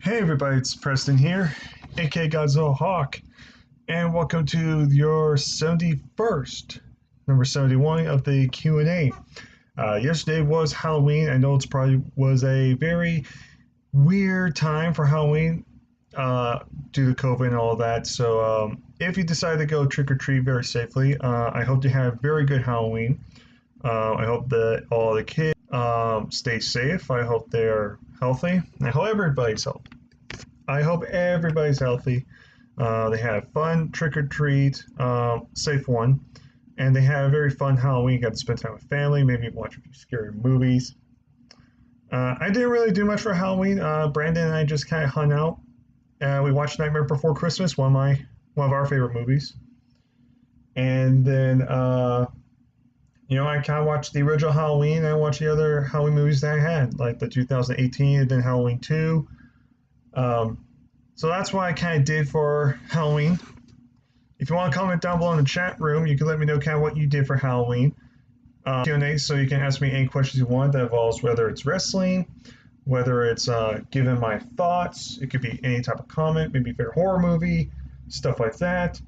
Hey everybody, it's Preston here, aka Godzilla Hawk, and welcome to your 71st, number 71 of the Q&A. Yesterday was Halloween. I know it's probably was a very weird time for Halloween due to COVID and all that. So if you decide to go trick or treat very safely, I hope you have a very good Halloween. I hope that all the kids stay safe. I hope they're healthy. I hope everybody's healthy. They have fun trick or treat, safe one, and they have a very fun Halloween. Got to spend time with family, maybe watch a few scary movies. I didn't really do much for Halloween. Brandon and I just kind of hung out. We watched Nightmare Before Christmas, one of our favorite movies, and then I kind of watched the original Halloween. And I watched the other Halloween movies that I had, like the 2018 and then Halloween 2. So that's what I kind of did for Halloween. If you want to comment down below in the chat room, you can let me know kind of what you did for Halloween. Q&A, so you can ask me any questions you want that involves whether it's wrestling, whether it's giving my thoughts. It could be any type of comment, maybe favorite horror movie, stuff like that.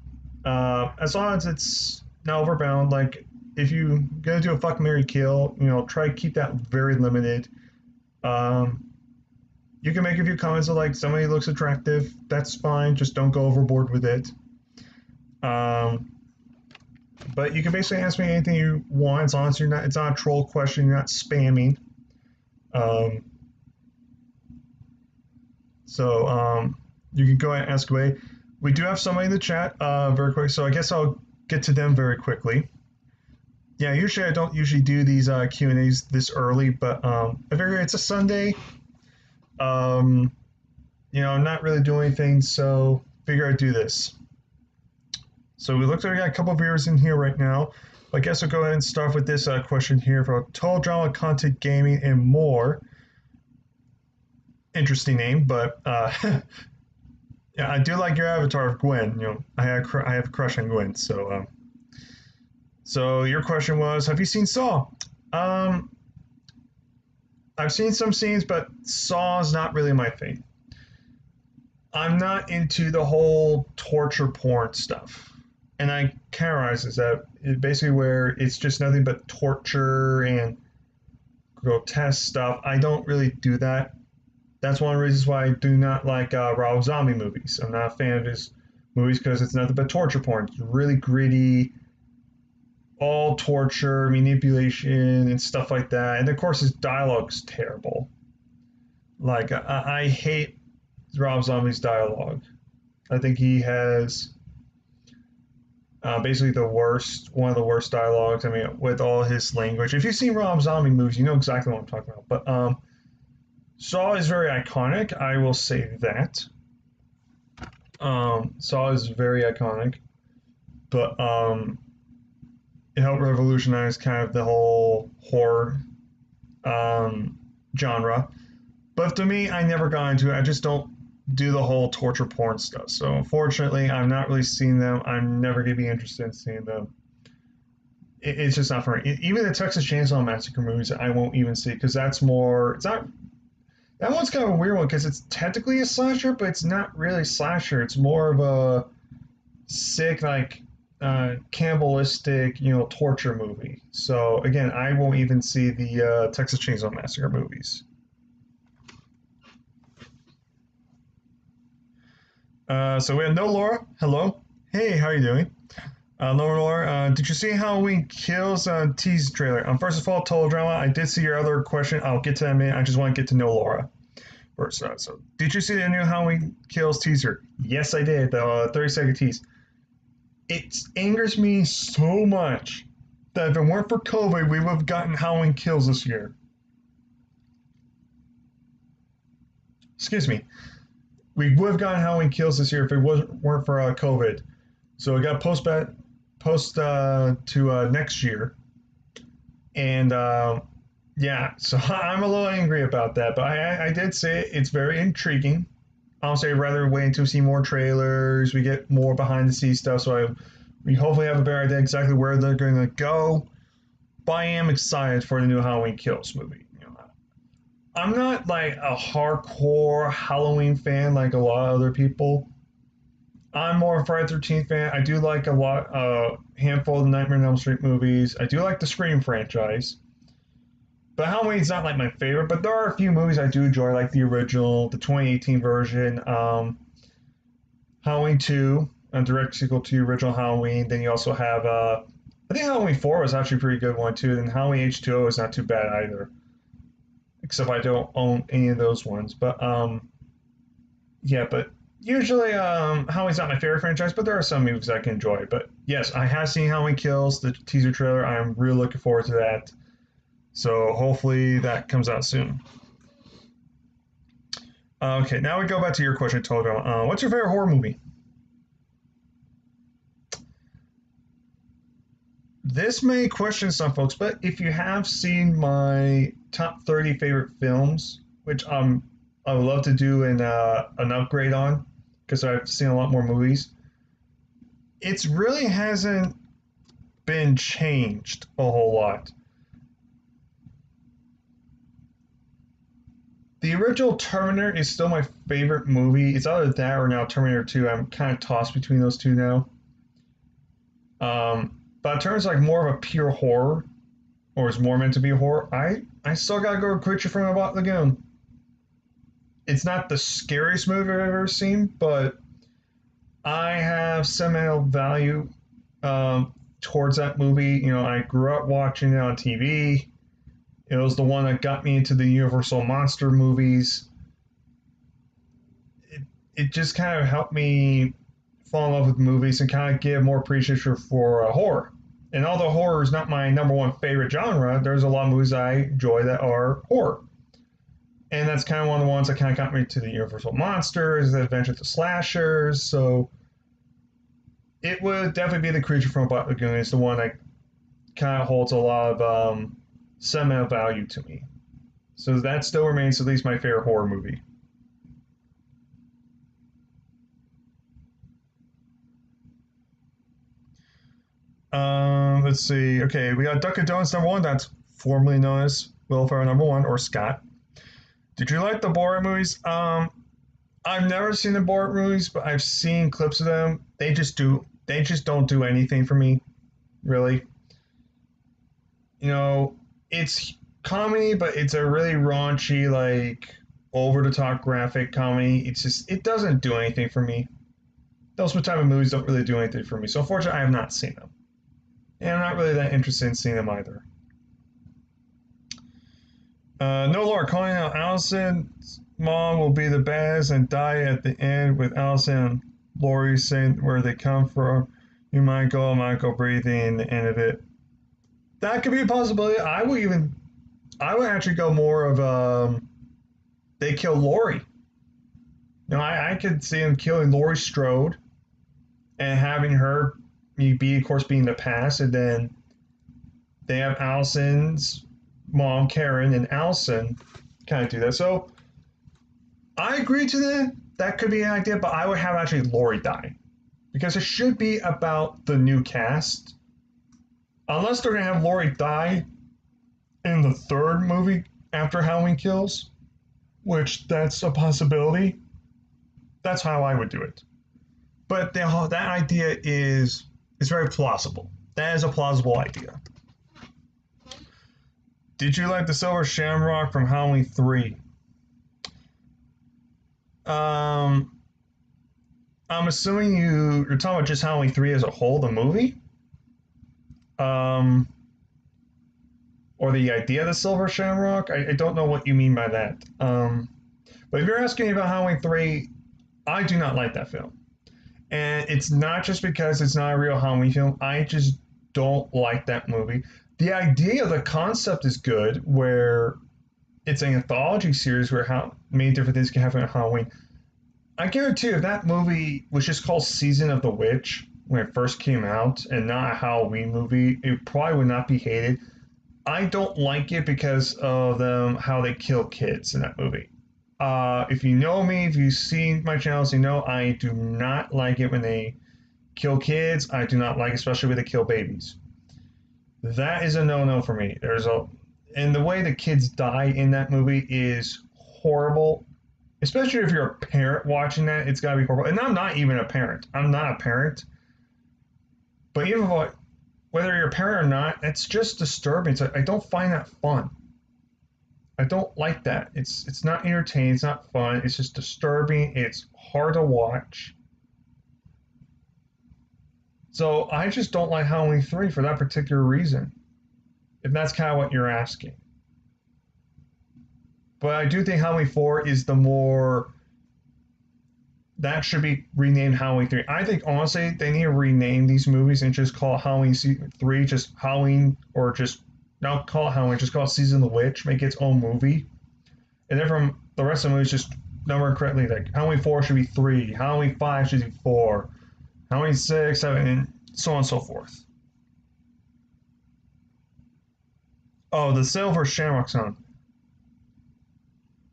As long as it's not overbound, like if you're gonna do a fuck, marry, kill, try to keep that very limited. You can make a few comments of like somebody looks attractive. That's fine. Just don't go overboard with it. But you can basically ask me anything you want as long as it's not a troll question. You're not spamming. You can go ahead and ask away. We do have somebody in the chat very quick, so I guess I'll get to them very quickly. Yeah, usually I don't usually do these Q&As this early, but I figure it's a Sunday. I'm not really doing anything, so figure I'd do this. So we got a couple of viewers in here right now. I guess I'll go ahead and start with this question here for Total Drama, Content, Gaming, and More. Interesting name, but yeah, I do like your avatar of Gwen. I have a crush on Gwen. So your question was, have you seen Saw? I've seen some scenes, but Saw is not really my thing. I'm not into the whole torture porn stuff. And I categorize that it's basically where it's just nothing but torture and grotesque stuff. I don't really do that. That's one of the reasons why I do not like Rob Zombie movies. I'm not a fan of his movies because it's nothing but torture porn. It's really gritty, all torture, manipulation, and stuff like that. And of course, his dialogue's terrible. Like, I hate Rob Zombie's dialogue. I think he has basically one of the worst dialogues. I mean, with all his language. If you've seen Rob Zombie movies, you know exactly what I'm talking about. But Saw is very iconic. I will say that. Saw is very iconic. But it helped revolutionize kind of the whole horror genre. But to me, I never got into it. I just don't do the whole torture porn stuff. So unfortunately, I'm not really seeing them. I'm never going to be interested in seeing them. It's just not for me. Even the Texas Chainsaw Massacre movies, I won't even see because that's more. It's not. That one's kind of a weird one because it's technically a slasher, but it's not really slasher. It's more of a sick, like cannibalistic, torture movie. So again, I won't even see the Texas Chainsaw Massacre movies. So we have No Laura. Hello. Hey, how are you doing? No Laura, did you see Halloween Kills tease trailer? First of all, Total Drama, I did see your other question. I'll get to that in a minute. I just want to get to No Laura first. So did you see the new Halloween Kills teaser? Yes, I did. The 30-second tease. It angers me so much that if it weren't for COVID, we would have gotten Halloween Kills this year. Excuse me. We would have gotten Halloween Kills this year if it weren't for COVID. So it got post to next year. And yeah, so I'm a little angry about that. But I did say it's very intriguing. I'll say rather wait to see more trailers, we get more behind the scenes stuff, so we hopefully have a better idea exactly where they're going to go. But I am excited for the new Halloween Kills movie. I'm not like a hardcore Halloween fan like a lot of other people. I'm more a Friday 13th fan. I do like handful of the Nightmare on Elm Street movies. I do like the Scream franchise. But Halloween's not like my favorite, but there are a few movies I do enjoy, like the original, the 2018 version, Halloween 2, a direct sequel to the original Halloween. Then you also have, I think Halloween 4 was actually a pretty good one too. And Halloween H2O is not too bad either, except I don't own any of those ones. But yeah, but usually Halloween's not my favorite franchise, but there are some movies I can enjoy. But yes, I have seen Halloween Kills, the teaser trailer. I'm really looking forward to that. So hopefully that comes out soon. Okay, now we go back to your question, Togo. What's your favorite horror movie? This may question some folks, but if you have seen my top 30 favorite films, which I would love to do an upgrade on, because I've seen a lot more movies, it really hasn't been changed a whole lot. The original Terminator is still my favorite movie. It's either that or now Terminator 2. I'm kind of tossed between those two now. But in terms of like more of a pure horror, or is more meant to be a horror, I still gotta go with Creature from the Black Lagoon. It's not the scariest movie I've ever seen, but I have sentimental value towards that movie. You know, I grew up watching it on TV. It was the one that got me into the Universal monster movies. It just kind of helped me fall in love with movies and kind of give more appreciation for horror. And although horror is not my number one favorite genre, there's a lot of movies I enjoy that are horror. And that's kind of one of the ones that kind of got me to the Universal Monsters, the Adventure of the Slashers. So it would definitely be the Creature from Black Lagoon. It's the one that kind of holds a lot of sentimental value to me. So that still remains at least my favorite horror movie. Let's see. Okay, we got Dunkin' Donuts number one. That's formerly known as Will Ferrell number one, or Scott. Did you like the Borat movies? I've never seen the Borat movies, but I've seen clips of them. They just don't do anything for me, really. You know, it's comedy, but it's a really raunchy, like over the top graphic comedy. It doesn't do anything for me. Those type of movies don't really do anything for me. So unfortunately, I have not seen them, and I'm not really that interested in seeing them either. No, Laura, calling out Allison's mom will be the best and die at the end with Allison and Lori saying where they come from. You might go breathing the end of it. That could be a possibility. I would actually go more of they kill Lori. You know, I could see him killing Laurie Strode and having her be, of course, being the past, and then they have Allison's mom, Karen, and Allison kind of do that. So I agree to that. That could be an idea, but I would have actually Lori die because it should be about the new cast. Unless they're gonna have Lori die in the third movie after Halloween Kills, which that's a possibility. That's how I would do it. But that idea is very plausible. That is a plausible idea. Did you like the Silver Shamrock from Halloween 3? I'm assuming you're talking about just Halloween 3 as a whole, the movie? Or the idea of the Silver Shamrock? I don't know what you mean by that. But if you're asking me about Halloween 3, I do not like that film. And it's not just because it's not a real Halloween film. I just don't like that movie. The idea, the concept is good, where it's an anthology series where how many different things can happen at Halloween. I guarantee if that movie was just called Season of the Witch when it first came out and not a Halloween movie, it probably would not be hated. I don't like it because of how they kill kids in that movie. If you know me, if you've seen my channels, you know I do not like it when they kill kids. I do not like, especially when they kill babies. That is a no-no for me. And the way the kids die in that movie is horrible. Especially if you're a parent watching that, it's gotta be horrible. And I'm not even a parent. I'm not a parent. But even whether you're a parent or not, it's just disturbing. So I don't find that fun. I don't like that. It's not entertaining. It's not fun. It's just disturbing. It's hard to watch. So I just don't like Halloween 3 for that particular reason. If that's kind of what you're asking. But I do think Halloween 4 is the more that should be renamed Halloween 3. I think honestly they need to rename these movies and just call it Halloween 3, just Halloween, or just not call it Halloween, just call it Season of the Witch, make its own movie. And then from the rest of the movies, just number correctly. Like Halloween 4 should be 3, Halloween 5 should be 4, Halloween 6, 7, and so on and so forth. Oh, the Silver Shamrock song.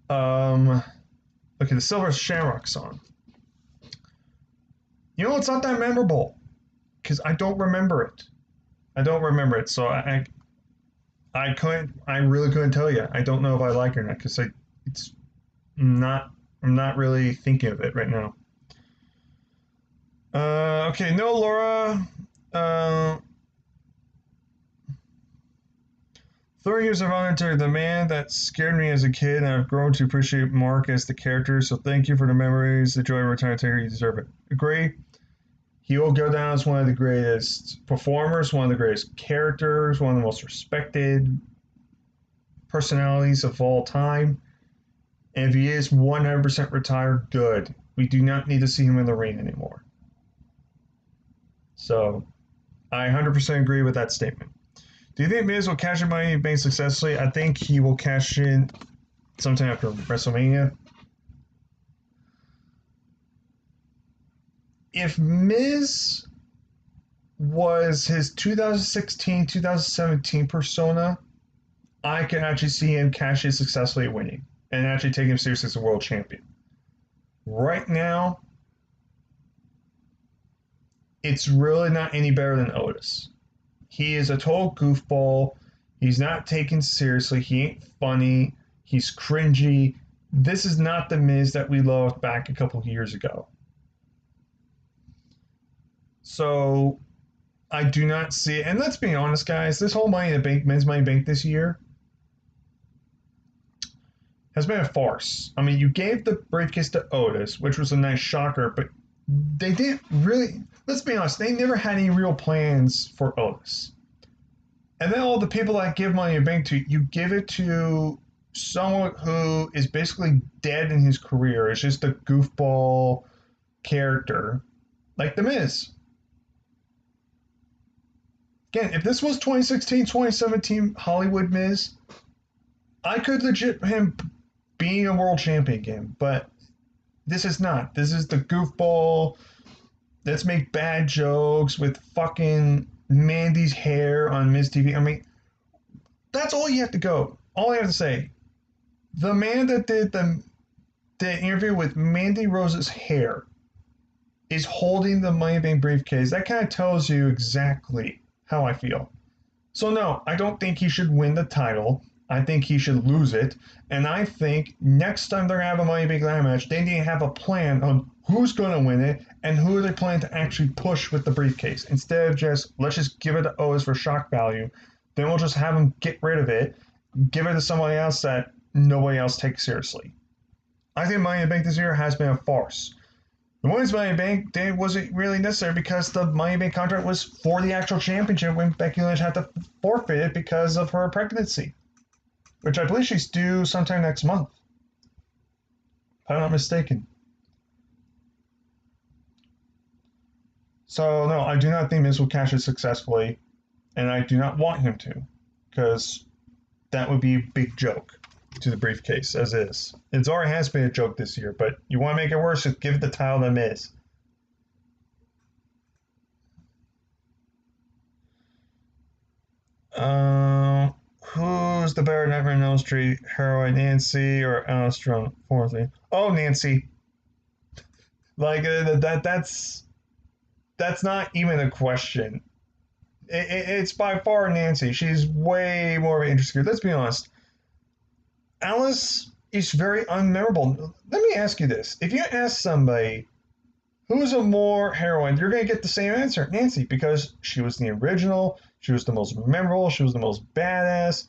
Okay, the Silver Shamrock song. You know, it's not that memorable because I don't remember it. I don't remember it, so I couldn't. I really couldn't tell you. I don't know if I like it or not because it's not. I'm not really thinking of it right now. Okay, no, Laura. 30 years of voluntary, the man that scared me as a kid, and I've grown to appreciate Mark as the character. So thank you for the memories, the joy of retirement. You deserve it. Agree. He will go down as one of the greatest performers, one of the greatest characters, one of the most respected personalities of all time. And if he is 100% retired, good. We do not need to see him in the ring anymore. So I 100% agree with that statement. Do you think Miz will cash in Money in the Bank successfully? I think he will cash in sometime after WrestleMania. If Miz was his 2016, 2017 persona, I can actually see him cash in successfully winning and actually take him seriously as a world champion. Right now, it's really not any better than Otis. He is a total goofball. He's not taken seriously. He ain't funny. He's cringy. This is not the Miz that we loved back a couple of years ago. So I do not see it. And let's be honest, guys, this whole Money in the Bank, Men's Money in the Bank this year has been a farce. I mean, you gave the briefcase to Otis, which was a nice shocker, but they didn't really, let's be honest, they never had any real plans for Otis. And then all the people that give Money in the Bank to you give it to someone who is basically dead in his career. It's just a goofball character like The Miz. Again, if this was 2016, 2017 Hollywood Miz, I could legit him being a world champion again, but this is not. This is the goofball. Let's make bad jokes with fucking Mandy's hair on Miz TV. I mean, that's all you have to go. All I have to say. The man that did the interview with Mandy Rose's hair is holding the Money in the Bank briefcase. That kind of tells you exactly how I feel. So no, I don't think he should win the title. I think he should lose it. And I think next time they're going to have a Money in the Bank ladder match, they need to have a plan on who's going to win it and who they plan to actually push with the briefcase. Instead of just, let's just give it to Otis for shock value. Then we'll just have him get rid of it, give it to somebody else that nobody else takes seriously. I think Money in the Bank this year has been a farce. The Women's Money in the Bank day wasn't really necessary because the Money in the Bank contract was for the actual championship when Becky Lynch had to forfeit it because of her pregnancy, which I believe she's due sometime next month, if I'm not mistaken. So, no, I do not think Miz will cash it successfully, and I do not want him to, because that would be a big joke to the briefcase, as is. It already has been a joke this year, but you want to make it worse, just give the title to Miz. Who's the better Nightmare on Elm Street heroine, Nancy or Alice Strong? Fourthly, oh, Nancy. Like that's not even a question. It's by far Nancy. She's way more of an interest. Let's be honest. Alice is very unmemorable. Let me ask you this: if you ask somebody who's a more heroine, you're going to get the same answer, Nancy, because she was the original. She was the most memorable. She was the most badass.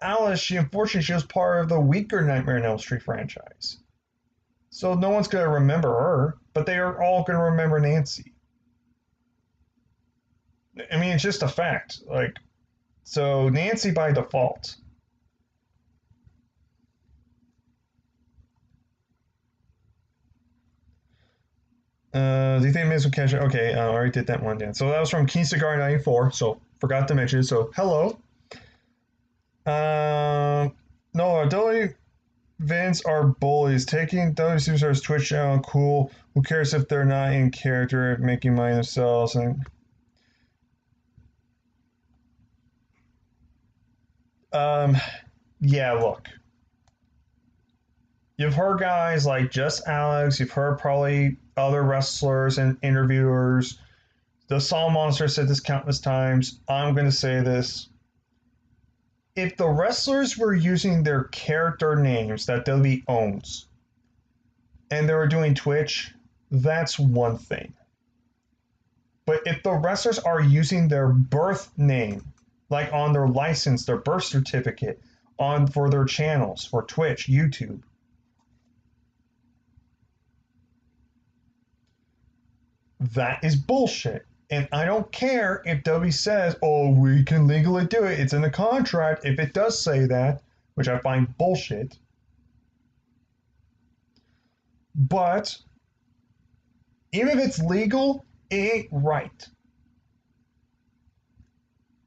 Alice, unfortunately she was part of the weaker Nightmare on Elm Street franchise. So no one's going to remember her, but they are all going to remember Nancy. I mean, it's just a fact. Like, so Nancy by default. Do you think Miz will catch it? Okay, I already did that one Dan. So that was from Keen Cigar 94. So forgot to mention. So hello. No, Dolly Vince are bullies. Taking W Superstars Twitch channel, cool. Who cares if they're not in character, making money themselves? And yeah, look. You've heard guys like Just Alex. You've heard probably other wrestlers and interviewers. The Saw Monster said this countless times. I'm going to say this. If the wrestlers were using their character names that WWE owns and they were doing Twitch, that's one thing. But if the wrestlers are using their birth name, like on their license, their birth certificate, on for their channels, for Twitch, YouTube, that is bullshit. And I don't care if W says, oh, we can legally do it. It's in the contract. If it does say that, which I find bullshit. But even if it's legal, it ain't right.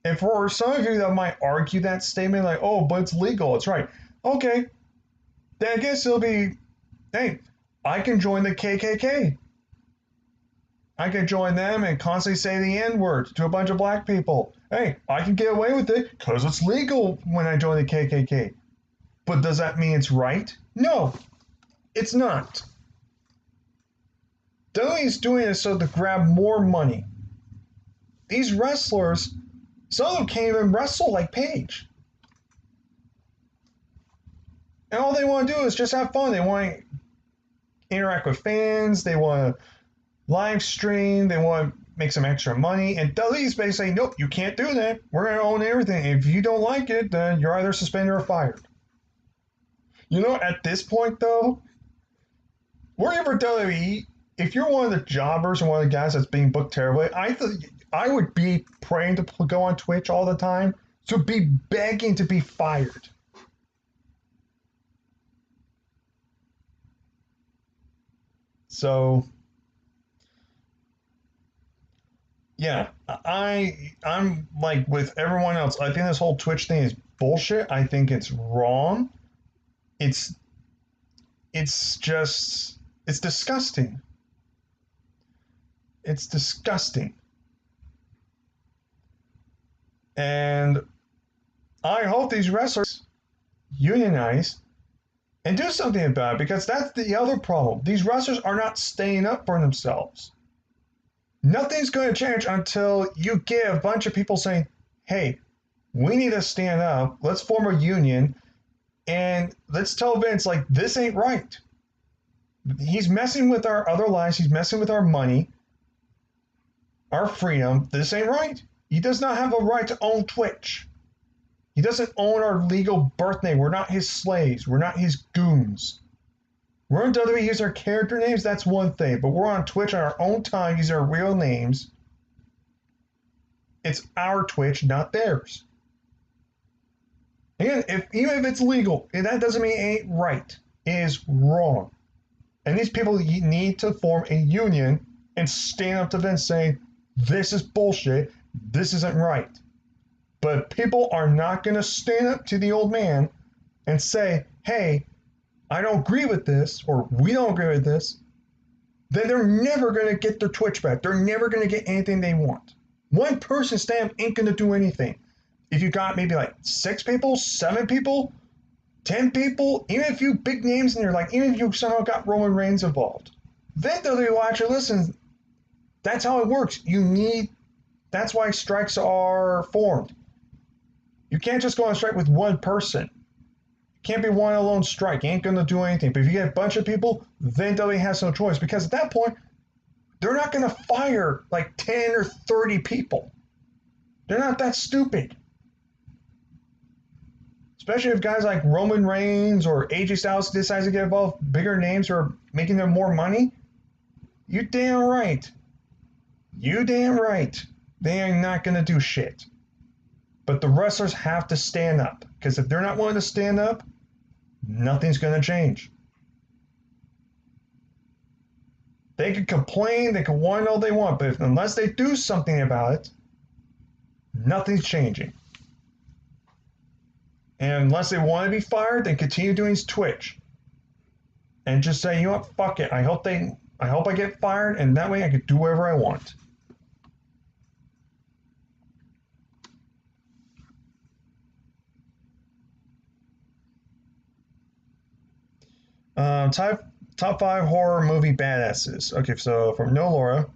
And for some of you that might argue that statement, like, oh, but it's legal, it's right. Okay, then I guess it'll be, hey, I can join the KKK. I can join them and constantly say the N word to a bunch of black people. Hey, I can get away with it because it's legal when I join the KKK. But does that mean it's right? No, it's not. WWE's doing it so to grab more money. These wrestlers, some of them can't even wrestle like Paige. And all they want to do is just have fun. They want to interact with fans. They want to live stream. They want to make some extra money. And WWE's basically saying, nope, you can't do that. We're going to own everything. If you don't like it, then you're either suspended or fired. You know, at this point, though, working for WWE, if you're one of the jobbers and one of the guys that's being booked terribly, I would be praying to go on Twitch all the time to be begging to be fired. So, yeah, I'm like with everyone else. I think this whole Twitch thing is bullshit. I think it's wrong. It's just it's disgusting. It's disgusting. And I hope these wrestlers unionize and do something about it, because that's the other problem. These wrestlers are not staying up for themselves. Nothing's going to change until you get a bunch of people saying, hey, we need to stand up. Let's form a union and let's tell Vince, like, this ain't right. He's messing with our other lives. He's messing with our money, our freedom. This ain't right. He does not have a right to own Twitch. He doesn't own our legal birth name. We're not his slaves. We're not his goons. We're on WWE, use our character names, that's one thing. But we're on Twitch on our own time, using our real names. It's our Twitch, not theirs. Again, even if it's legal, that doesn't mean it ain't right. It is wrong. And these people need to form a union and stand up to Vince saying, this is bullshit, this isn't right. But people are not going to stand up to the old man and say, hey, I don't agree with this, or we don't agree with this. Then they're never going to get their Twitch back. They're never going to get anything they want. One person stand up ain't going to do anything. If you got maybe like 6 people, 7 people, 10 people, even a few big names, and you're like, even if you somehow got Roman Reigns involved, then they'll actually listen. That's how it works. You need That's why strikes are formed. You can't just go on strike with one person. It can't be one alone strike. You ain't going to do anything. But if you get a bunch of people, then WWE has no choice. Because at that point, they're not going to fire like 10 or 30 people. They're not that stupid. Especially if guys like Roman Reigns or AJ Styles decides to get involved, bigger names who are making them more money. You damn right. You damn right. They are not going to do shit. But the wrestlers have to stand up. Because if they're not willing to stand up, nothing's going to change. They can complain, they can whine all they want, but unless they do something about it, nothing's changing. And unless they want to be fired, then continue doing Twitch. And just say, you know what, fuck it. I hope I get fired, and that way I can do whatever I want. Top 5 horror movie badasses. Okay, so from No Laura.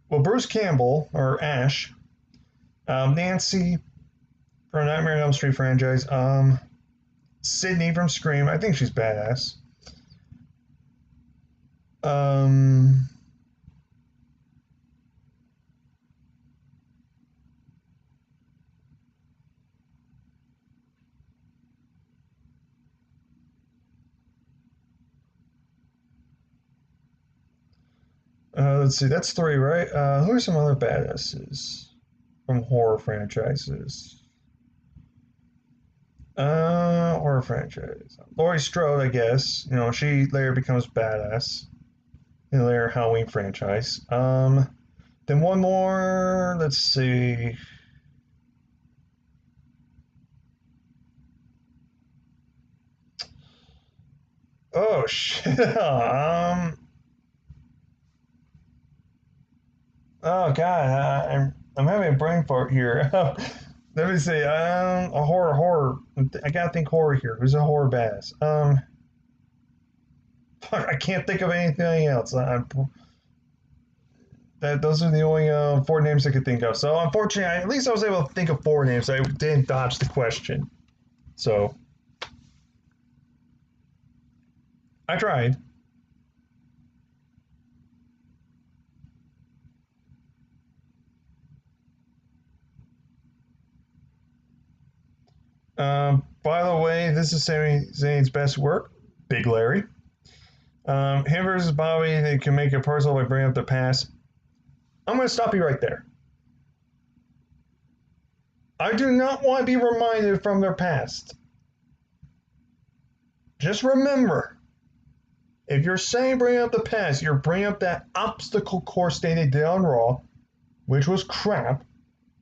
Well, Bruce Campbell, or Ash. Nancy from Nightmare on Elm Street franchise. Sydney from Scream. I think she's badass. Let's see, that's 3, right? Who are some other badasses from horror franchises? Horror franchise. Laurie Strode, I guess. You know, she later becomes badass in the later Halloween franchise. Then one more. Let's see. Oh shit. Oh god, I'm having a brain fart here. Let me see. A horror. I gotta think horror here. Who's a horror badass? I can't think of anything else. Those are the only 4 names I could think of. So unfortunately, at least I was able to think of 4 names. I didn't dodge the question. So I tried. By the way, this is Sami Zayn's best work. Big Larry. Him versus Bobby, they can make it personal by bringing up the past. I'm going to stop you right there. I do not want to be reminded from their past. Just remember, if you're saying bring up the past, you're bringing up that obstacle course they did on Raw, which was crap.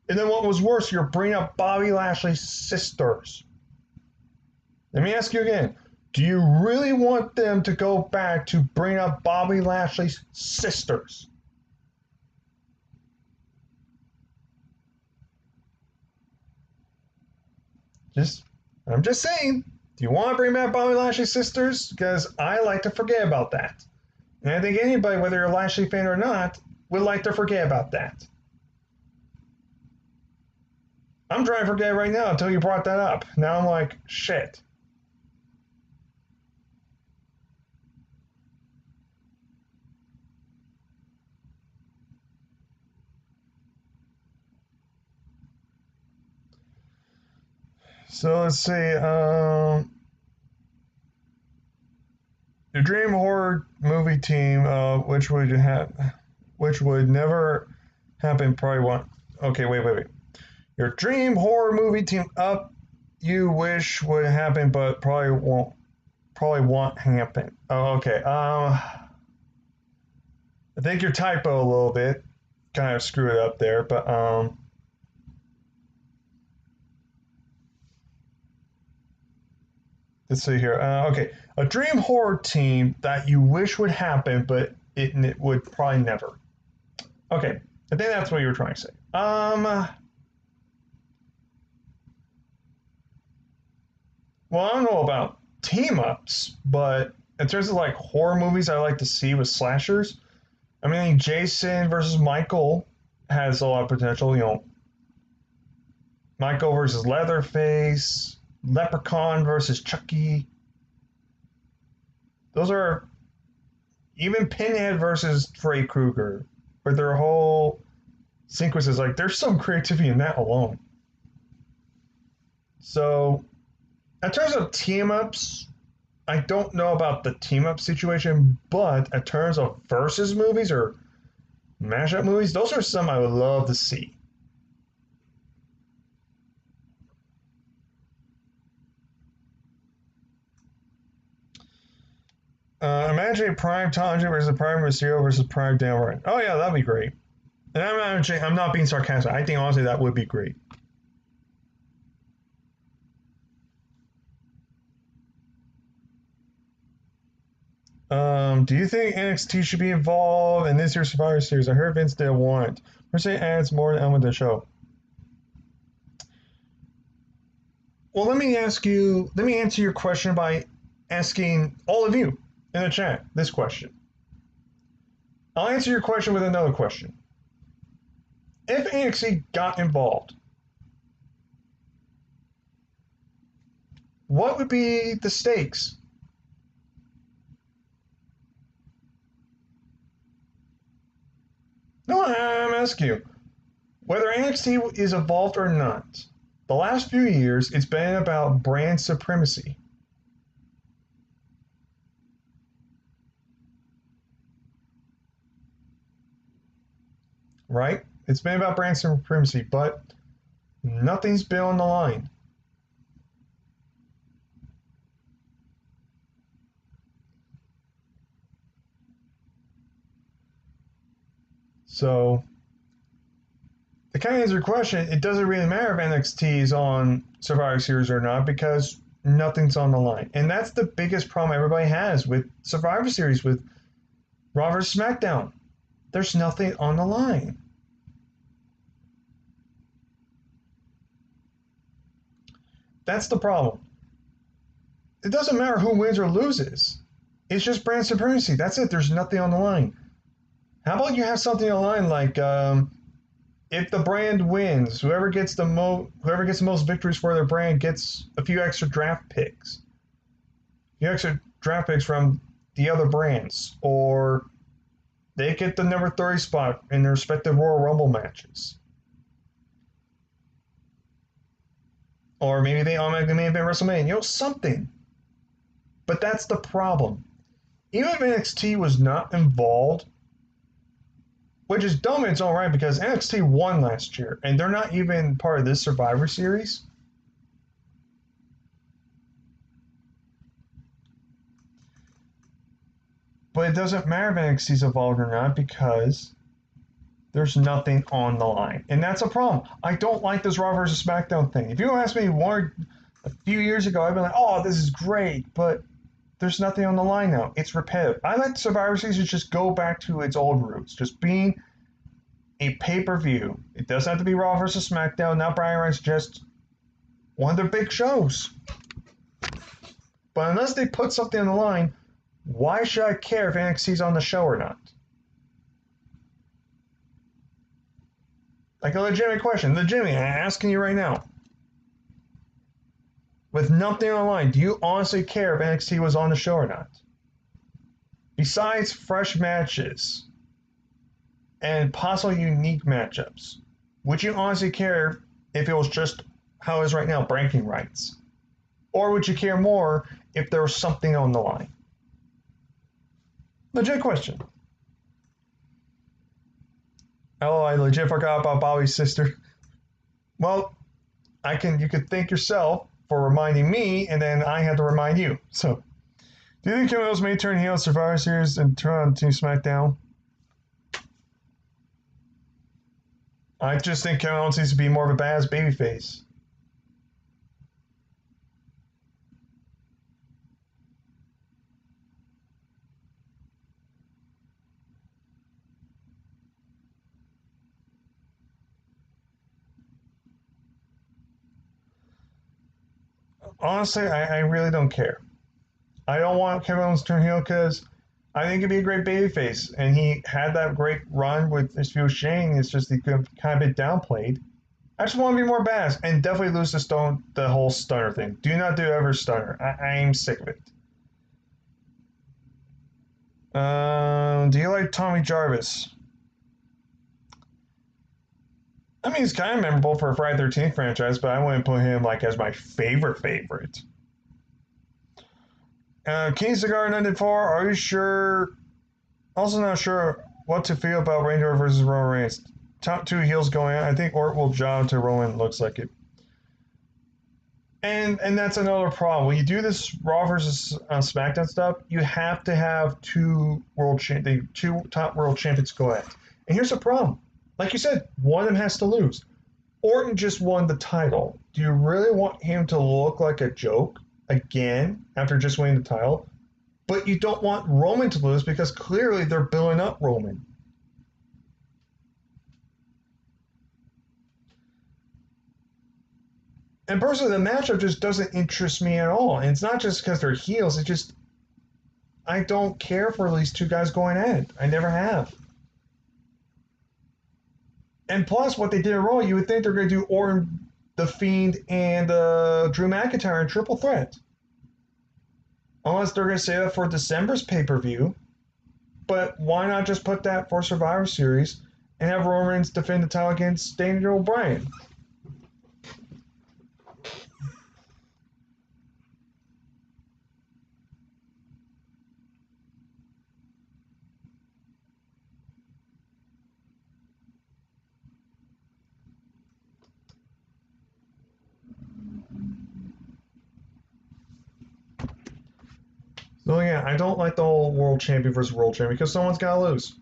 And then what was worse, you're bringing up Bobby Lashley's sisters. Let me ask you again. Do you really want them to go back to bring up Bobby Lashley's sisters? I'm just saying. Do you want to bring back Bobby Lashley's sisters? Because I like to forget about that. And I think anybody, whether you're a Lashley fan or not, would like to forget about that. I'm trying to forget right now until you brought that up. Now I'm like, shit. So let's see. The dream horror movie team, which would never happen. Probably won't. Okay, wait. Your dream horror movie team up, you wish would happen, but probably won't. Probably won't happen. Oh, okay. I think your typo a little bit. Kind of screw it up there, but let's see here. Okay, a dream horror team that you wish would happen, but it would probably never. Okay, I think that's what you were trying to say. Well, I don't know about team ups, but in terms of like horror movies, I like to see with slashers. I mean, Jason versus Michael has a lot of potential. You know, Michael versus Leatherface, Leprechaun versus Chucky. Those are even Pinhead versus Freddy Krueger, with their whole sequences. Like, there's some creativity in that alone. So, in terms of team ups, I don't know about the team up situation, but in terms of versus movies or mashup movies, those are some I would love to see. Imagine a Prime Tanjiro versus Prime Mysterio versus Prime Dalrymple. Oh yeah, that'd be great. And I'm not being sarcastic. I think honestly that would be great. Do you think NXT should be involved in this year's Survivor Series? I heard Vince didn't want it. Per se adds more element to the show. Well, let me answer your question by asking all of you in the chat this question. I'll answer your question with another question. If NXT got involved, what would be the stakes? No, I'm asking you. Whether NXT is involved or not, the last few years it's been about brand supremacy. Right? It's been about brand supremacy, but nothing's been on the line. So, to kind of answer your question, it doesn't really matter if NXT is on Survivor Series or not because nothing's on the line. And that's the biggest problem everybody has with Survivor Series, with Raw vs. SmackDown. There's nothing on the line. That's the problem. It doesn't matter who wins or loses. It's just brand supremacy. That's it. There's nothing on the line. How about you have something on the line like if the brand wins, whoever gets the most victories for their brand gets a few extra draft picks. A few extra draft picks from the other brands, or they get the number 30 spot in their respective Royal Rumble matches. Or maybe they automatically main event WrestleMania, you know, something. But that's the problem. Even if NXT was not involved, which is dumb in its own right because NXT won last year and they're not even part of this Survivor Series. But it doesn't matter if NXT's involved or not because there's nothing on the line. And that's a problem. I don't like this Raw versus SmackDown thing. If you asked me a few years ago, I'd be like, oh, this is great. But there's nothing on the line now. It's repetitive. I like Survivor Series to just go back to its old roots, just being a pay-per-view. It doesn't have to be Raw versus SmackDown. Now Brian Wright's just one of their big shows. But unless they put something on the line, why should I care if NXT's on the show or not? Like a legitimate question. Legitimate. I'm asking you right now. With nothing on the line, do you honestly care if NXT was on the show or not? Besides fresh matches and possible unique matchups, would you honestly care if it was just how it is right now, bragging rights? Or would you care more if there was something on the line? Legit question. Oh, I legit forgot about Bobby's sister. Well, you could thank yourself for reminding me, and then I had to remind you. So, do you think Kevin Owens may turn heel at Survivor Series and turn on Team SmackDown? I just think Kevin Owens needs to be more of a badass babyface. honestly, I really don't care. I don't want Kevin Owens to turn heel because I think he'd be a great babyface, and he had that great run with his feud with Shane. It's just he could kind of been downplayed. I just want to be more badass and definitely lose the whole stunner thing. Do not do ever stunner. I'm sick of it. Do you like Tommy Jarvis? I mean, he's kind of memorable for a Friday 13th franchise, but I wouldn't put him like as my favorite. King Cigar 94, are you sure? Also not sure what to feel about Randy Orton versus Roman Reigns. Top two heels going on. I think Orton will job to Roman, looks like it. And that's another problem. When you do this Raw versus SmackDown stuff, you have to have two top world champions go at. And here's the problem. Like you said, one of them has to lose. Orton just won the title. Do you really want him to look like a joke again after just winning the title? But you don't want Roman to lose because clearly they're building up Roman. And personally, the matchup just doesn't interest me at all. And it's not just because they're heels. It just, I don't care for these two guys going at it. I never have. And plus, what they did at Raw, you would think they're going to do Orton, The Fiend, and Drew McIntyre in triple threat. Unless they're going to say that for December's pay-per-view. But why not just put that for Survivor Series and have Roman Reigns defend the title against Daniel Bryan? So yeah, I don't like the whole world champion versus world champion because someone's got to lose.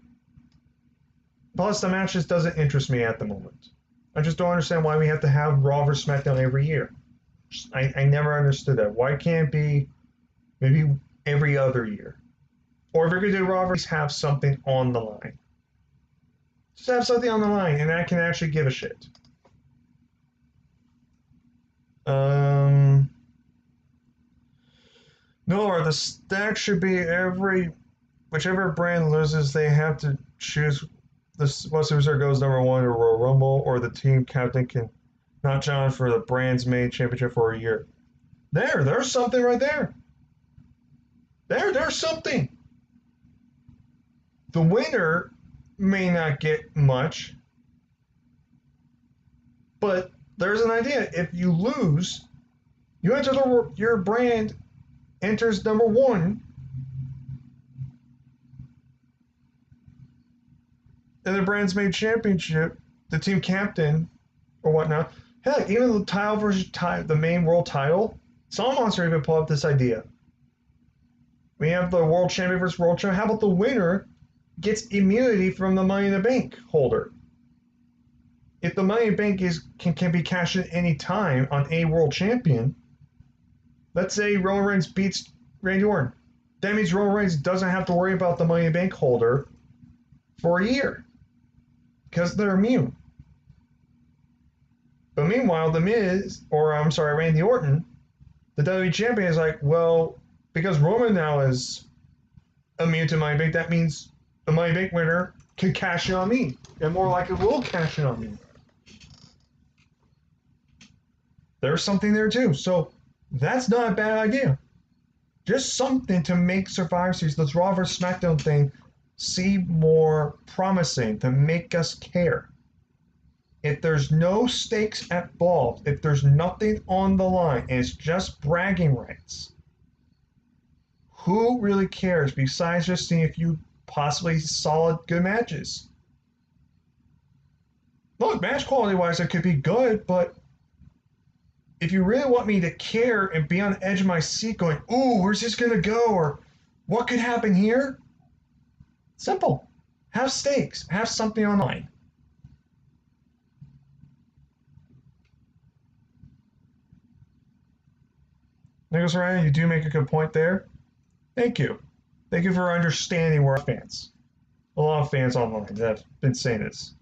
Plus, the match just doesn't interest me at the moment. I just don't understand why we have to have Raw versus SmackDown every year. I never understood that. Why can't it be maybe every other year? Or if you're going to do Raw versus have something on the line. Just have something on the line, and I can actually give a shit. No, the stack should be whichever brand loses, they have to choose what superstar goes number one to Royal Rumble, or the team captain can not challenge for the brand's main championship for a year. There's something right there. There's something. The winner may not get much, but there's an idea. If you lose, you enter your brand enters number one, and the brand's made championship, the team captain, or whatnot. Heck, even the title versus the main world title, some monster even pull up this idea. We have the world champion versus world champion. How about the winner gets immunity from the Money in the Bank holder? If the Money in the Bank can be cashed at any time on a world champion, let's say Roman Reigns beats Randy Orton. That means Roman Reigns doesn't have to worry about the Money in the Bank holder for a year because they're immune. But meanwhile, Randy Orton, the WWE champion, is like, well, because Roman now is immune to Money in the Bank, that means the Money in the Bank winner can cash in on me, and more likely will cash in on me. There's something there too. So that's not a bad idea. Just something to make Survivor Series, this Raw vs. SmackDown thing, seem more promising, to make us care. If there's no stakes involved, if there's nothing on the line, and it's just bragging rights, who really cares besides just seeing a few possibly solid, good matches? Look, match quality-wise, it could be good, but if you really want me to care and be on the edge of my seat going, ooh, where's this going to go? Or what could happen here? Simple. Have stakes. Have something online. Nicholas Ryan, you do make a good point there. Thank you. Thank you for understanding where fans. A lot of fans online that have been saying this.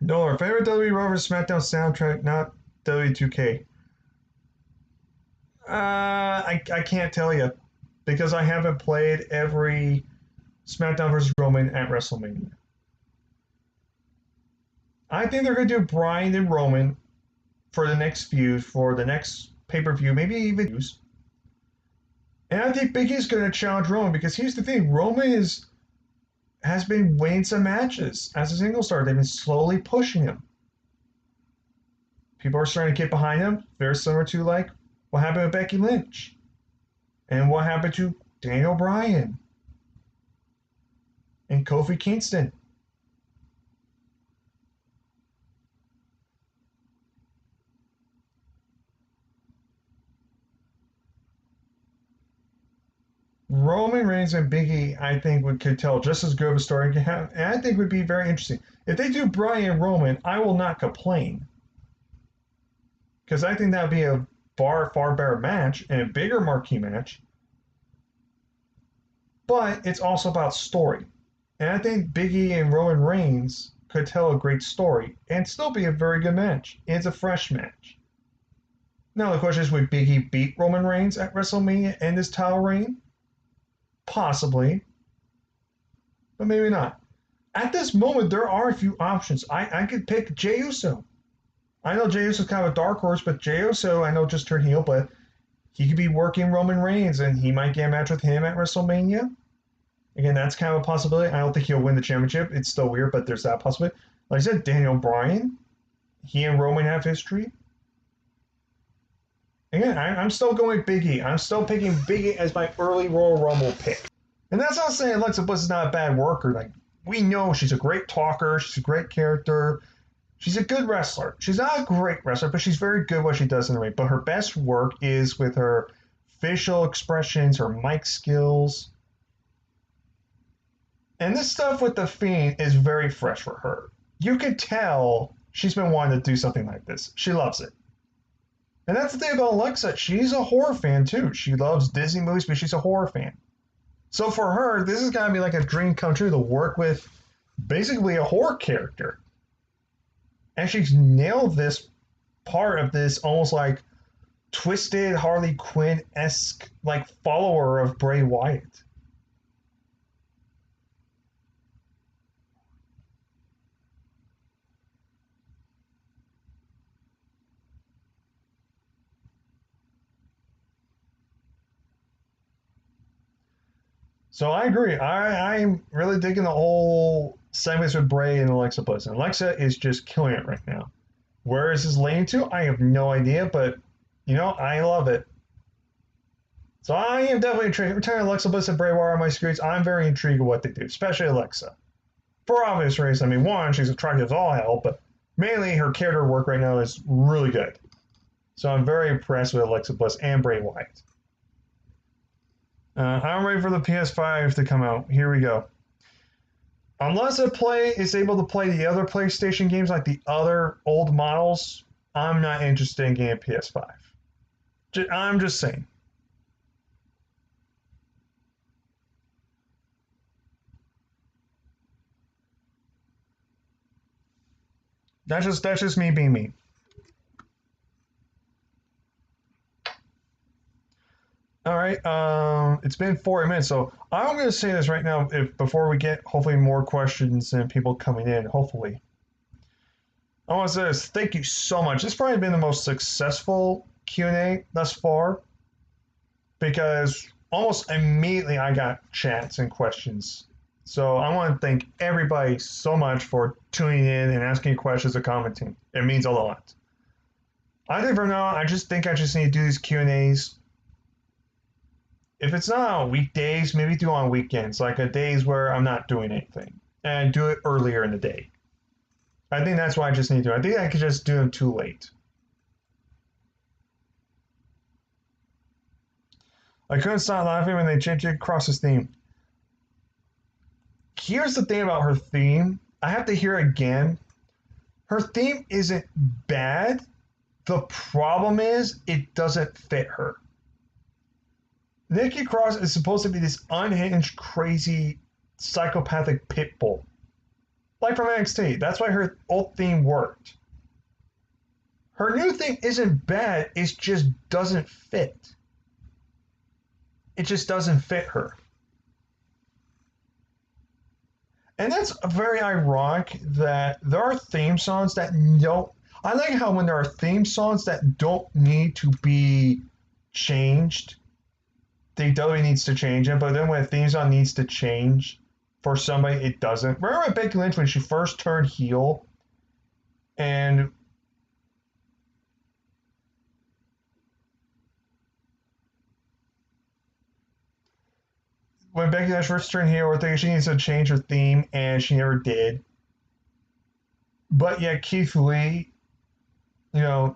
No, our favorite WWE Raw vs. SmackDown soundtrack, not WWE 2K. I can't tell you because I haven't played every SmackDown versus Roman at WrestleMania. I think they're going to do Bryan and Roman for the next feud, for the next pay per view, maybe even use. And I think Big E's going to challenge Roman because here's the thing: Roman has been winning some matches as a single star. They've been slowly pushing him. People are starting to get behind him. Very similar to like what happened with Becky Lynch, and what happened to Daniel Bryan and Kofi Kingston. Roman Reigns and Big E, I think, could tell just as good of a story, and I think would be very interesting. If they do Bryan and Roman, I will not complain because I think that would be a far better match and a bigger marquee match. But it's also about story, and I think Big E and Roman Reigns could tell a great story and still be a very good match. It's a fresh match. Now the question is, would Big E beat Roman Reigns at WrestleMania and his title reign? Possibly, but maybe not. At this moment, there are a few options. I could pick Jey Uso. I know Jey Uso's kind of a dark horse, but Jey Uso, I know, just turned heel, but he could be working Roman Reigns, and he might get a match with him at WrestleMania. Again, that's kind of a possibility. I don't think he'll win the championship. It's still weird, but there's that possibility. Like I said, Daniel Bryan, he and Roman have history. Again, I'm still going with Big E. I'm still picking Big E as my early Royal Rumble pick. And that's not saying Alexa Bliss is not a bad worker. Like, we know she's a great talker. She's a great character. She's a good wrestler. She's not a great wrestler, but she's very good at what she does in the ring. But her best work is with her facial expressions, her mic skills. And this stuff with The Fiend is very fresh for her. You can tell she's been wanting to do something like this. She loves it. And that's the thing about Alexa. She's a horror fan, too. She loves Disney movies, but she's a horror fan. So for her, this is going to be like a dream come true to work with basically a horror character. And she's nailed this part of this almost like twisted Harley Quinn-esque like follower of Bray Wyatt. So I agree. I'm really digging the whole segments with Bray and Alexa Bliss. And Alexa is just killing it right now. Where is this leading to? I have no idea, but you know, I love it. So I am definitely intrigued. Every time Alexa Bliss and Bray Wyatt on my screens, I'm very intrigued with what they do, especially Alexa. For obvious reasons. I mean, one, she's attractive as all hell, but mainly her character work right now is really good. So I'm very impressed with Alexa Bliss and Bray Wyatt. I'm ready for the PS5 to come out. Here we go. Unless a play is able to play the other PlayStation games like the other old models, I'm not interested in getting a PS5. I'm just saying. That's just me being me. All right. It's been 40 minutes, so I'm going to say this right now. If before we get hopefully more questions and people coming in, hopefully, I want to say this. Thank you so much. This has probably been the most successful Q&A thus far because almost immediately I got chats and questions. So I want to thank everybody so much for tuning in and asking questions and commenting. It means a lot. I think for now, I just need to do these Q&As. If it's not on weekdays, maybe do on weekends, like a days where I'm not doing anything, and do it earlier in the day. I think that's what I just need to do. I think I could just do them too late. I couldn't stop laughing when they changed it across his theme. Here's the thing about her theme. I have to hear it again. Her theme isn't bad. The problem is it doesn't fit her. Nikki Cross is supposed to be this unhinged, crazy, psychopathic pit bull. Like from NXT. That's why her old theme worked. Her new theme isn't bad, it just doesn't fit. it just doesn't fit her. And that's very ironic that there are theme songs that don't. I like how when there are theme songs that don't need to be changed, they WWE needs to change it. But then when a theme song needs to change for somebody, it doesn't. Remember Becky Lynch when she first turned heel, and when Becky Lynch first turned heel, we're thinking she needs to change her theme, and she never did. But yet Keith Lee,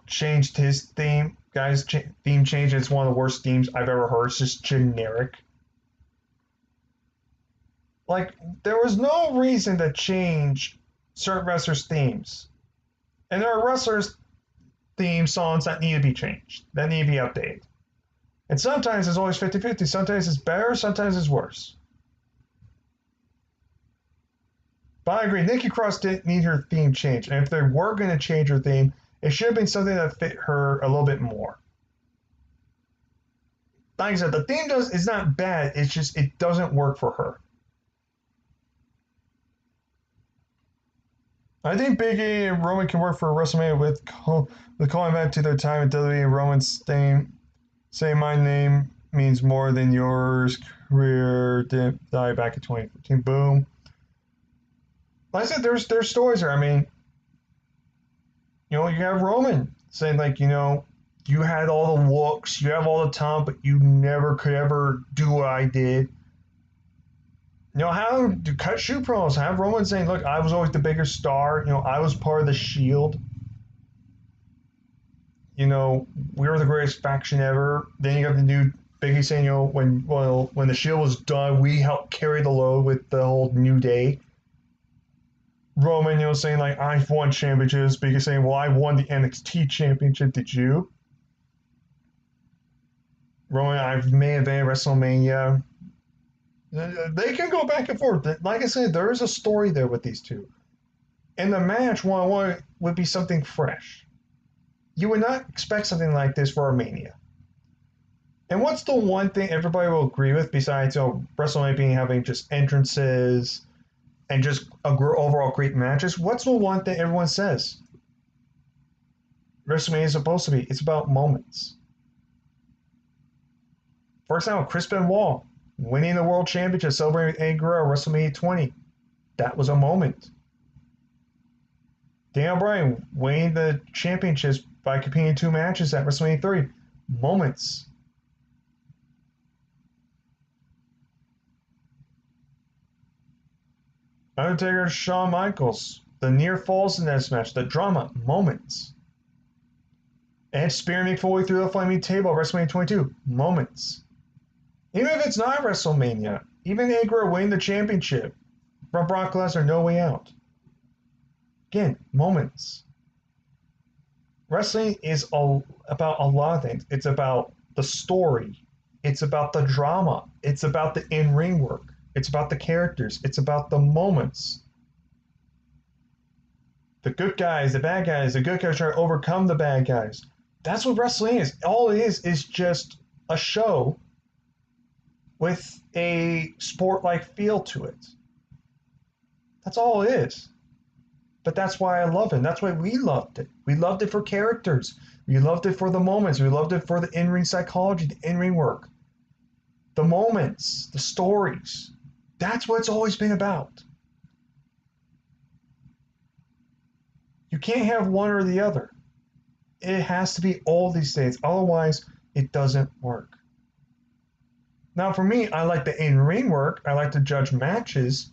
changed his theme. Guys, theme change. It's one of the worst themes I've ever heard. It's just generic. Like, there was no reason to change certain wrestlers' themes. And there are wrestlers' theme songs that need to be changed, that need to be updated. And sometimes it's always 50-50. Sometimes it's better, sometimes it's worse. But I agree, Nikki Cross didn't need her theme changed. And if they were going to change her theme, it should have been something that fit her a little bit more. Like I said, the theme is not bad. It's just it doesn't work for her. I think Big E and Roman can work for WrestleMania with calling back to their time at WWE and Roman saying my name means more than yours. Career died back in 2014. Boom. Like I said, there's stories there. I mean, you have Roman saying you had all the looks, you have all the talent, but you never could ever do what I did. Have to cut shoe promos. Have Roman saying, look, I was always the bigger star. I was part of the Shield. We were the greatest faction ever. Then you have the new Big E saying, when the Shield was done, we helped carry the load with the whole New Day. Roman, saying I've won championships. Big E saying, well, I won the NXT championship. Did you? Roman, I've main evented WrestleMania. They can go back and forth. Like I said, there is a story there with these two. And the match one-on-one would be something fresh. You would not expect something like this for a Mania. And what's the one thing everybody will agree with besides WrestleMania being having just entrances and just overall great matches? What's the one thing everyone says? WrestleMania is supposed to be. It's about moments. For example, Chris Benoit winning the World Championship, celebrating with Eddie Guerrero, WrestleMania 20. That was a moment. Daniel Bryan winning the championships by competing in 2 matches at WrestleMania 30. Moments. Undertaker, Shawn Michaels, the near falls in this match, the drama, moments. And spearing Foley through the flaming table at WrestleMania 22, moments. Even if it's not WrestleMania, even Eddie Guerrero winning the championship from Brock Lesnar, No Way Out. Again, moments. Wrestling is about a lot of things. It's about the story. It's about the drama. It's about the in-ring work. It's about the characters. It's about the moments. The good guys, the bad guys, the good guys try to overcome the bad guys. That's what wrestling is. All it is just a show with a sport-like feel to it. That's all it is. But that's why I love it. That's why we loved it. We loved it for characters. We loved it for the moments. We loved it for the in-ring psychology, the in-ring work. The moments, the stories. That's what it's always been about. You can't have one or the other. It has to be all these things. Otherwise, it doesn't work. Now, for me, I like the in-ring work. I like to judge matches.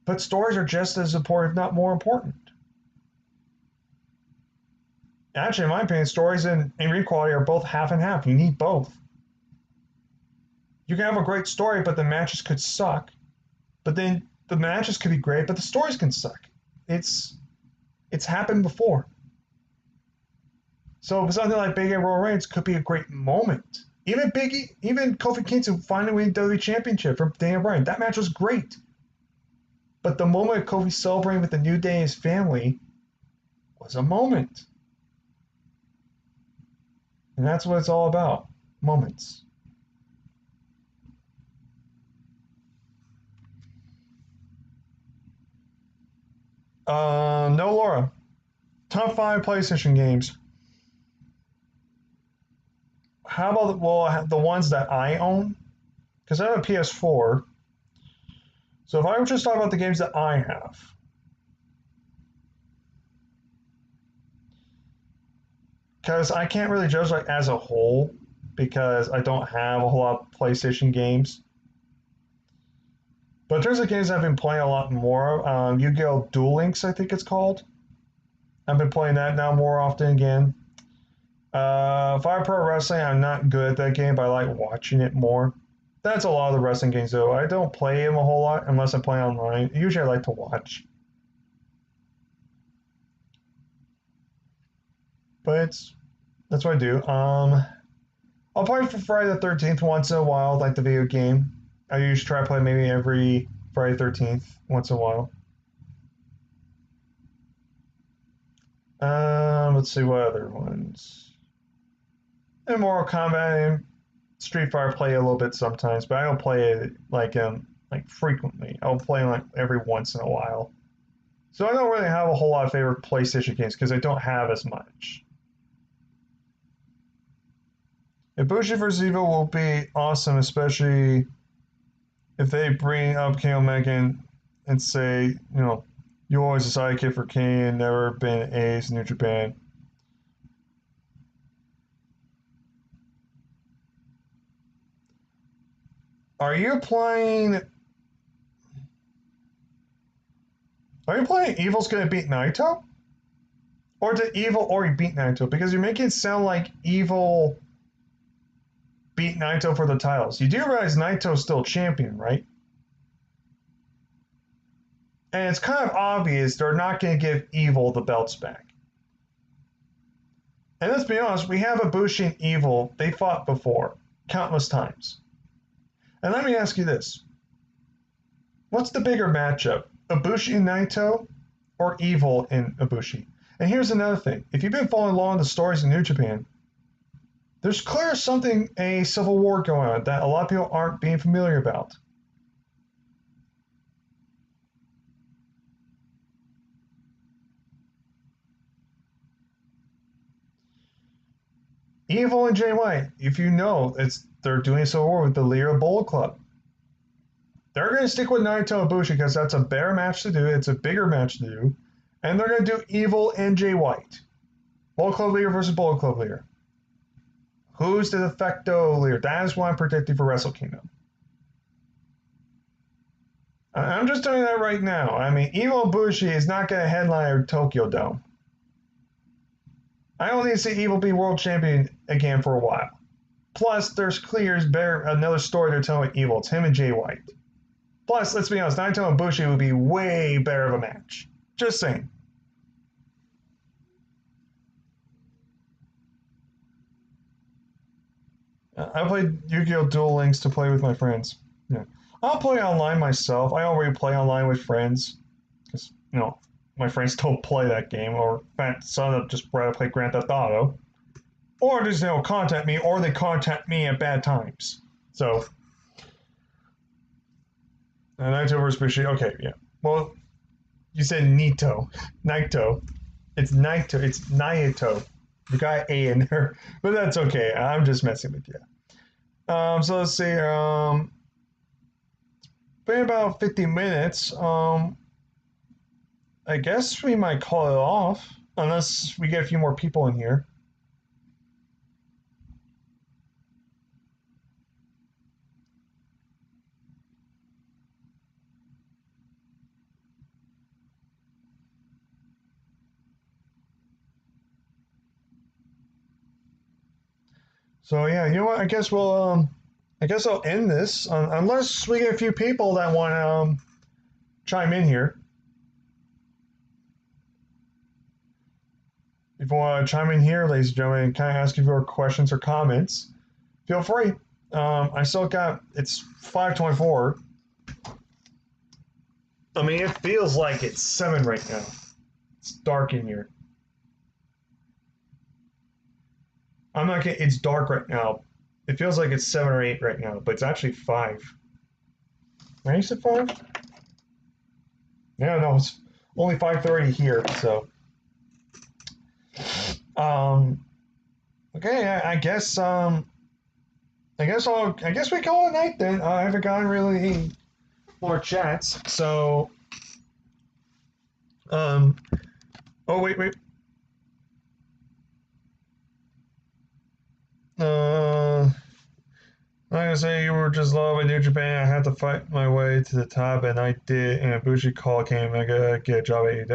But stories are just as important, if not more important. Actually, in my opinion, stories and in-ring quality are both half and half. You need both. You can have a great story, but the matches could suck. But then the matches could be great, but the stories can suck. It's happened before. So something like Big E and Roman Reigns could be a great moment. Even Kofi Kingston finally winning WWE Championship from Daniel Bryan. That match was great. But the moment of Kofi celebrating with the New Day and his family was a moment. And that's what it's all about. Moments. No, Laura. Top 5 PlayStation games. How about, well, the ones that I own? Because I have a PS4. So if I were just talk about the games that I have, because I can't really judge like as a whole because I don't have a whole lot of PlayStation games. But there's a games I've been playing a lot more. Yu-Gi-Oh! Duel Links, I think it's called. I've been playing that now more often again. Fire Pro Wrestling, I'm not good at that game, but I like watching it more. That's a lot of the wrestling games, though. I don't play them a whole lot unless I play online. Usually I like to watch. But that's what I do. I'll play for Friday the 13th once in a while, like the video game. I usually try to play maybe every Friday the 13th once in a while. Let's see what other ones. And Mortal Kombat and Street Fighter play a little bit sometimes, but I don't play it like frequently. I'll play like every once in a while. So I don't really have a whole lot of favorite PlayStation games because I don't have as much. Ibushi vs. Evil will be awesome, especially if they bring up Kenny Omega and say, you know, you always a sidekick for Kenny, never been an ace in New Japan. Are you playing Evil's gonna beat Naito? Or did Evil already beat Naito? Because you're making it sound like Evil beat Naito for the titles. You do realize Naito's still champion, right? And it's kind of obvious they're not going to give Evil the belts back. And let's be honest, we have Ibushi and Evil. They fought before, countless times. And let me ask you this. What's the bigger matchup? Ibushi and Naito or Evil and Ibushi? And here's another thing. If you've been following along the stories in New Japan, there's clearly something, a civil war going on that a lot of people aren't being familiar about. Evil and Jay White, if you know, they're doing a civil war with the Lyra Bullet Club. They're going to stick with Naito Ibushi because that's a better match to do. It's a bigger match to do. And they're going to do Evil and Jay White. Bullet Club Lyra versus Bullet Club Lyra. Who's the de facto leader? That is what I'm predicting for Wrestle Kingdom. I'm just telling you that right now. I mean, Evil Ibushi is not going to headline Tokyo Dome. I don't need to see Evil be world champion again for a while. Plus, there's another story they're telling with Evil. It's him and Jay White. Plus, let's be honest, Naito and Ibushi would be way better of a match. Just saying. I played Yu-Gi-Oh! Duel Links to play with my friends. Yeah, I'll play online myself. I already play online with friends because my friends don't play that game, or in fact, some of them just rather play Grand Theft Auto, or just contact me, or they contact me at bad times. So, Naito versus Bushi. Okay, yeah. Well, you said Naito. It's Naito. It's Naito. You got A in there, but that's okay. I'm just messing with you. So let's see. Been about 50 minutes. I guess we might call it off, unless we get a few more people in here. So yeah, you know what? I guess I'll end this unless we get a few people that want to chime in here. If you want to chime in here, ladies and gentlemen, kind of ask you for questions or comments, feel free. I still got, it's 5:24. I mean, it feels like it's 7 right now. It's dark in here. I'm not getting, it's dark right now. It feels like it's 7 or 8 right now, but it's actually 5. Right, you said 5? Yeah, no, only 5:30 here, so. Okay, I guess I guess we call it a night then. I haven't gotten really more chats, so um. Oh wait. Like I say, you were just loving New Japan. I had to fight my way to the top, and I did. And a Bushi call came. I gotta get a job at AEW.